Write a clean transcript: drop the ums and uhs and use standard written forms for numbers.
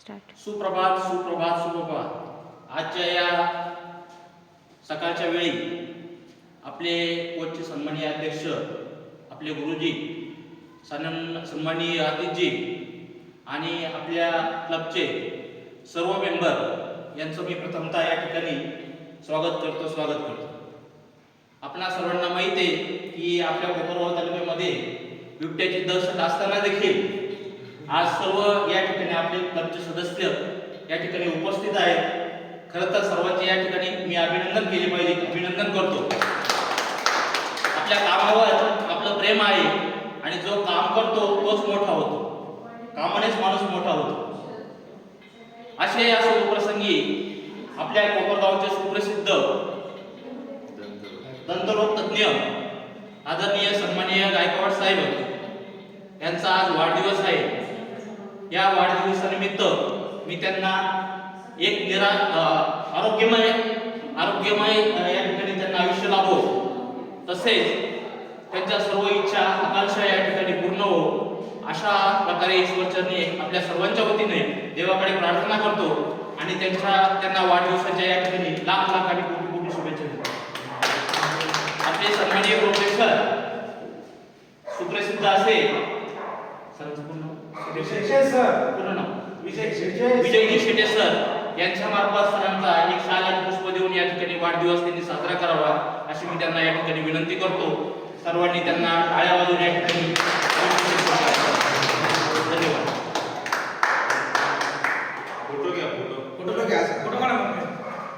सुप्रभात सुप्रभात सुप्रभात. आजच्या या सकाळच्या वेळी आपले कोचचे सन्माननीय अध्यक्ष, आपले गुरुजी, सन्माननीय आतिथजी आणि आपल्या क्लबचे सर्व मेंबर यांचं मी प्रथमतः या ठिकाणी स्वागत करतो. आपणा सर्वांना माहिती आहे की आपल्या कोपरगाव तालुक्यामध्ये बिबट्याची दहशत असताना देखील आज सर्व या ठिकाणी आपले क्लबचे सदस्य या ठिकाणी उपस्थित आहेत. खरं तर सर्वांचे या ठिकाणी मी अभिनंदन करतो. आपल्या कामावर आपलं प्रेम आहे आणि जो काम करतो तोच मोठा होतो. कामानेच माणूस मोठा होतो. असे या प्रसंगी आपल्या कोपरगावचे सुप्रसिद्ध दंतरोग तज्ञ आदरणीय सन्माननीय गायकवाड साहेब यांचा आज वाढदिवस आहे. या वाढदिवसानिमित्त मी त्यांना एक आरोग्यमय या ठिकाणी त्यांना आयुष्य लाभो, तसेच त्यांच्या सर्व इच्छा आकांक्षा या ठिकाणी पूर्ण हो, अशा प्रकारे ईश्वरचरणी आपल्या सर्वांच्या वतीने देवाकडे प्रार्थना करतो आणि त्यांना वाढदिवसाच्या या ठिकाणी लाख आणि कोटी शुभेच्छा देतो. आपले सन्माननीय प्रोफेसर सुप्रसिद्ध असे विजयजी शेटे सर यांच्या मार्फत सरांचा एक शाल आणि पुष्प देऊन या ठिकाणी वाढदिवस त्यांनी साजरा करावा अशी मी त्यांना या ठिकाणी विनंती करतो. सर्वांनी त्यांना टाळ्या वाजवून या ठिकाणी